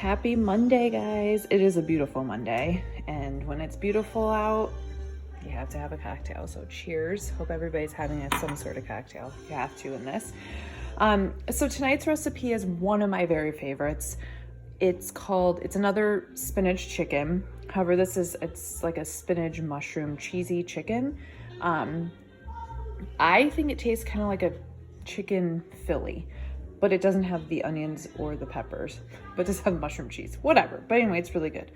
Happy Monday, guys. It is a beautiful Monday, and when it's beautiful out, you have to have a cocktail. So cheers. Hope everybody's having some sort of cocktail. You have to in this. So tonight's recipe is one of my very favorites. It's another spinach chicken. However, it's like a spinach mushroom cheesy chicken. I think it tastes kind of like a chicken Philly, but it doesn't have the onions or the peppers, but does have mushroom cheese, whatever. But anyway, it's really good.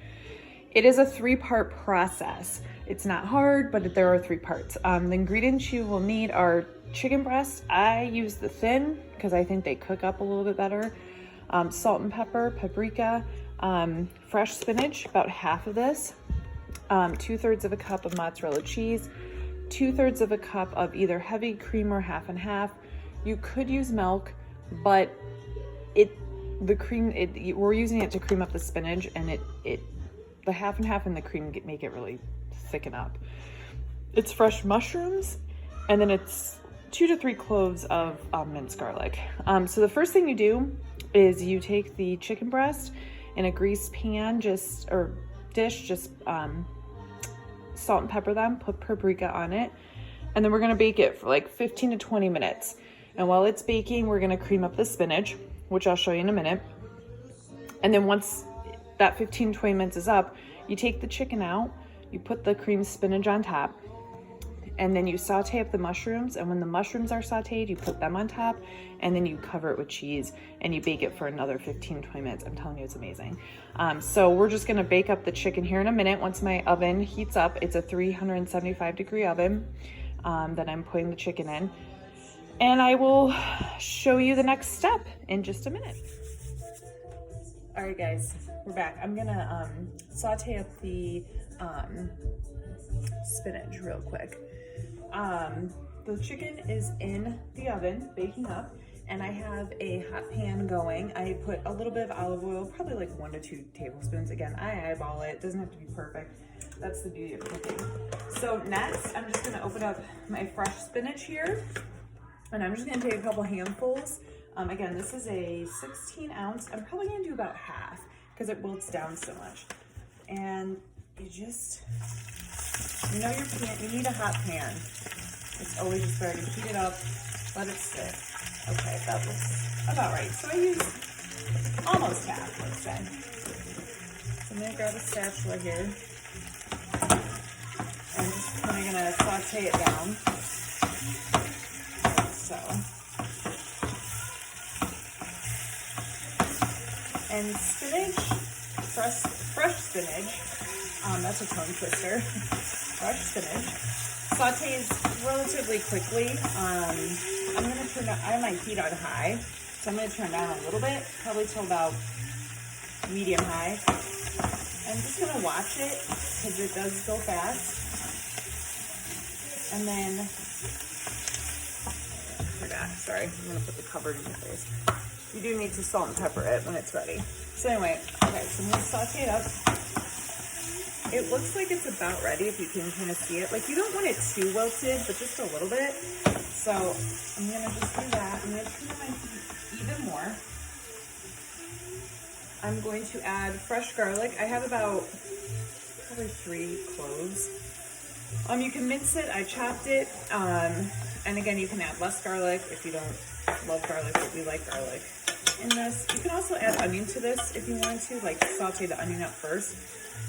It is a 3-part process. It's not hard, but there are 3 parts. The ingredients you will need are chicken breast. I use the thin because I think they cook up a little bit better. Salt and pepper, paprika, fresh spinach, about half of this, 2/3 of a cup of mozzarella cheese, 2/3 of a cup of either heavy cream or half and half. You could use milk, but we're using it to cream up the spinach, and the half and half and the cream make it really thicken up. It's fresh mushrooms, and then it's 2 to 3 cloves of minced garlic. So the first thing you do is you take the chicken breast in a greased pan, just salt and pepper them, put paprika on it, and then we're gonna bake it for like 15 to 20 minutes. And while it's baking, we're gonna cream up the spinach, which I'll show you in a minute. And then once that 15, 20 minutes is up, you take the chicken out, you put the creamed spinach on top, and then you saute up the mushrooms. And when the mushrooms are sauteed, you put them on top, and then you cover it with cheese, and you bake it for another 15, 20 minutes. I'm telling you, it's amazing. So we're just gonna bake up the chicken here in a minute. Once my oven heats up, it's a 375-degree oven that I'm putting the chicken in. And I will show you the next step in just a minute. All right, guys, we're back. I'm gonna saute up the spinach real quick. The chicken is in the oven baking up, and I have a hot pan going. I put a little bit of olive oil, probably like 1 to 2 tablespoons. Again, I eyeball it. It doesn't have to be perfect. That's the beauty of cooking. So next, I'm just gonna open up my fresh spinach here, and I'm just gonna take a couple handfuls. Again, this is a 16 ounce. I'm probably gonna do about half because it wilts down so much. And you know your pan, you need a hot pan. It's always just better to heat it up, let it sit. Okay, that looks about right. So I use almost half, let's say. So I'm gonna grab a spatula here. And I'm just kind of gonna saute it down. So. And spinach, fresh spinach, that's a tongue twister. Fresh spinach sautés relatively quickly. I'm gonna I have my heat on high, so I'm gonna turn down a little bit, probably till about medium high. I'm just gonna watch it because it does go fast. And then, sorry, I'm gonna put the cover in your face. You do need to salt and pepper it when it's ready. So anyway, okay, so I'm gonna saute it up. It looks like it's about ready if you can kind of see it. Like, you don't want it too wilted, but just a little bit. So I'm gonna just do that. I'm gonna turn my heat even more. I'm going to add fresh garlic. I have about probably 3 cloves. You can mince it. I chopped it. And again, you can add less garlic if you don't love garlic, but we like garlic in this. You can also add onion to this if you want to, like saute the onion up first,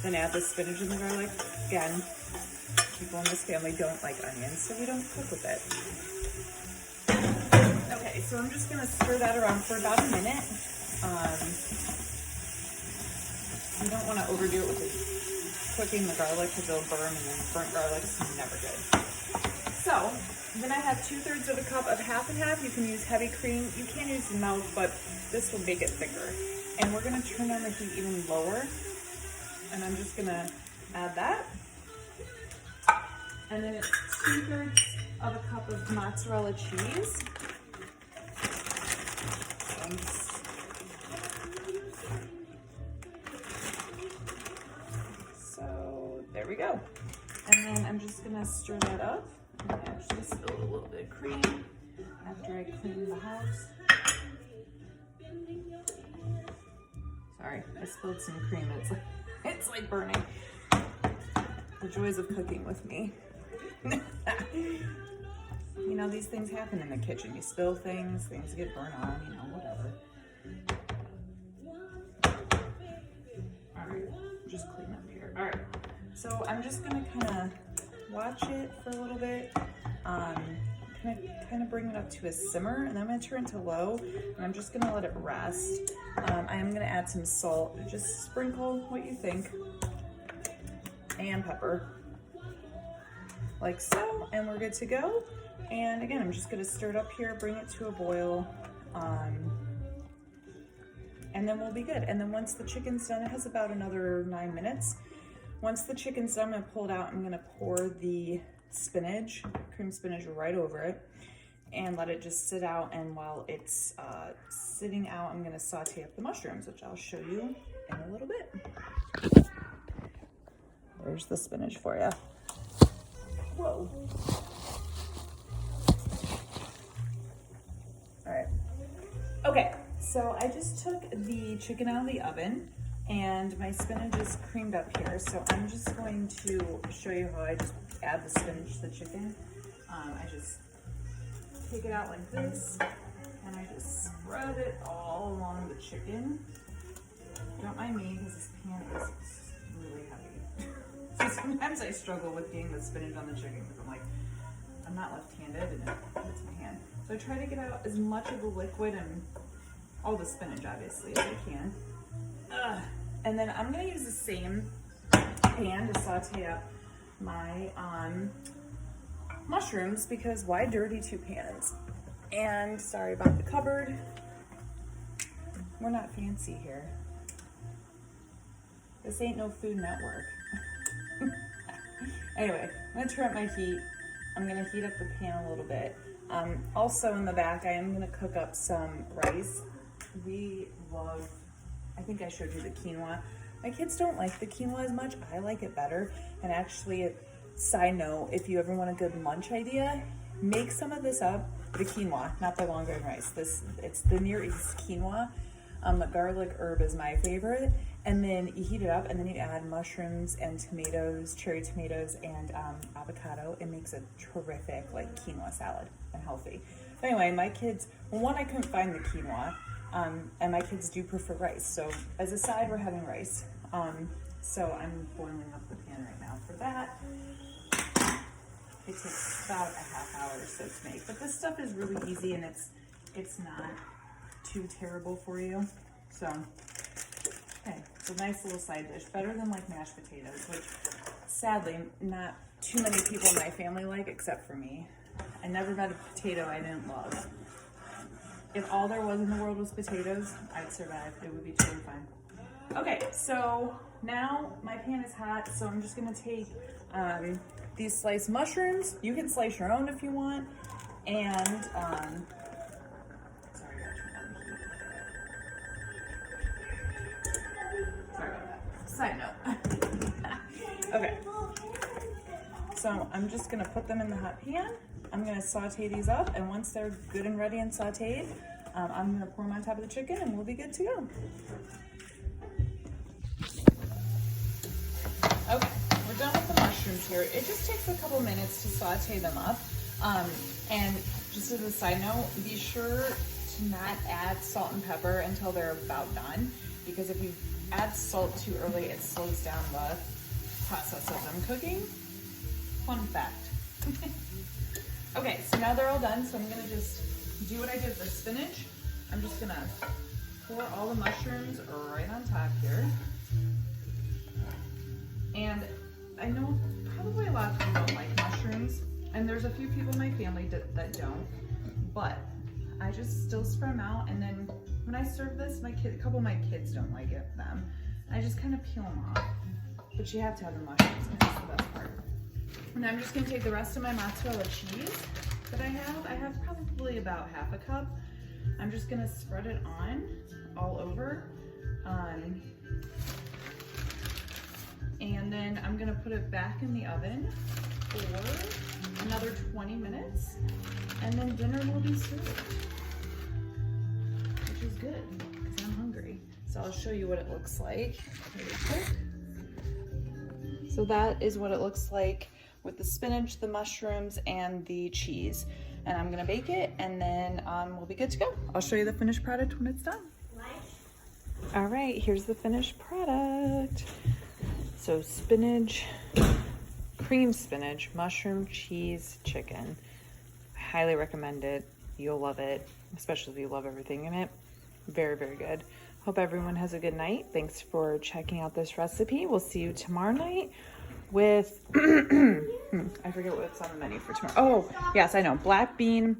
then add the spinach and the garlic. Again, people in this family don't like onions, so we don't cook with it. Okay, so I'm just gonna stir that around for about a minute. You don't wanna overdo it with cooking the garlic because it'll burn, and then burnt garlic is never good. So, then I have 2/3 of a cup of half and half. You can use heavy cream. You can use milk, but this will make it thicker. And we're gonna turn down the heat even lower. And I'm just gonna add that. And then it's 2/3 of a cup of mozzarella cheese. So there we go. And then I'm just gonna stir that up. I actually spilled a little bit of cream after I cleaned the house. Sorry, I spilled some cream. It's like burning. The joys of cooking with me. You know, these things happen in the kitchen. You spill things, things get burnt on, you know, whatever. All right, just clean up here. All right, so I'm just gonna kind of watch it for a little bit. Kind of bring it up to a simmer, and then I'm gonna turn it to low, and I'm just gonna let it rest. I am gonna add some salt, just sprinkle what you think, and pepper, like so, and we're good to go. And again, I'm just gonna stir it up here, bring it to a boil, and then we'll be good. And then once the chicken's done, it has about another 9 minutes. Once the chicken's done, I'm gonna pull it out. I'm gonna pour the spinach, cream spinach, right over it and let it just sit out. And while it's sitting out, I'm gonna saute up the mushrooms, which I'll show you in a little bit. There's the spinach for you. Whoa. All right. Okay, so I just took the chicken out of the oven and my spinach is creamed up here. So I'm just going to show you how I just add the spinach to the chicken. I just take it out like this and I just spread it all along the chicken. Don't mind me because this pan is really heavy. See, sometimes I struggle with getting the spinach on the chicken because I'm not left-handed and it hurts my hand. So I try to get out as much of the liquid and all the spinach, obviously, as I can. And then I'm gonna use the same pan to saute up my mushrooms, because why dirty two pans? And sorry about the cupboard. We're not fancy here. This ain't no Food Network. Anyway, I'm gonna turn up my heat. I'm gonna heat up the pan a little bit. Also in the back, I am gonna cook up some rice. We love, I think I showed you the quinoa. My kids don't like the quinoa as much. I like it better. And actually, side note, if you ever want a good lunch idea, make some of this up, the quinoa, not the long grain rice. It's the Near East quinoa. The garlic herb is my favorite. And then you heat it up and then you add mushrooms and tomatoes, cherry tomatoes, and avocado. It makes a terrific like quinoa salad and healthy. But anyway, my kids, well, one, I couldn't find the quinoa, and my kids do prefer rice. So as a side, we're having rice. So I'm boiling up the pan right now for that. It takes about a half hour or so to make, but this stuff is really easy and it's not too terrible for you. So, okay, it's a nice little side dish, better than like mashed potatoes, which sadly not too many people in my family like, except for me. I never met a potato I didn't love. If all there was in the world was potatoes, I'd survive. It would be totally fine. Okay, so now my pan is hot, so I'm just gonna take these sliced mushrooms. You can slice your own if you want, and sorry about that. Side note. Okay, so I'm just gonna put them in the hot pan. I'm gonna saute these up, and once they're good and ready and sauteed, I'm gonna pour them on top of the chicken and we'll be good to go. Okay, we're done with the mushrooms here. It just takes a couple minutes to saute them up. And just as a side note, be sure to not add salt and pepper until they're about done, because if you add salt too early, it slows down the process of them cooking. Fun fact. Okay, so now they're all done, so I'm gonna just do what I did for spinach. I'm just gonna pour all the mushrooms right on top here. And I know probably a lot of people don't like mushrooms, and there's a few people in my family that don't, but I just still spread them out, and then when I serve this, a couple of my kids don't like them. I just kind of peel them off, but you have to have the mushrooms, and that's the best part. And I'm just gonna take the rest of my mozzarella cheese that I have probably about half a cup. I'm just gonna spread it on all over. And then I'm gonna put it back in the oven for another 20 minutes, and then dinner will be served, which is good because I'm hungry. So So I'll show you what it looks like really quick. So that is what it looks like with the spinach, the mushrooms, and the cheese. And I'm gonna bake it, and then we'll be good to go. I'll show you the finished product when it's done. All right, here's the finished product. So spinach, cream spinach, mushroom, cheese, chicken. I highly recommend it. You'll love it, especially if you love everything in it. Very, very good. Hope everyone has a good night. Thanks for checking out this recipe. We'll see you tomorrow night with, I forget what's on the menu for tomorrow. Oh, yes, I know. Black bean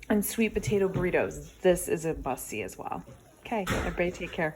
and sweet potato burritos. This is a must-see as well. Okay, everybody take care.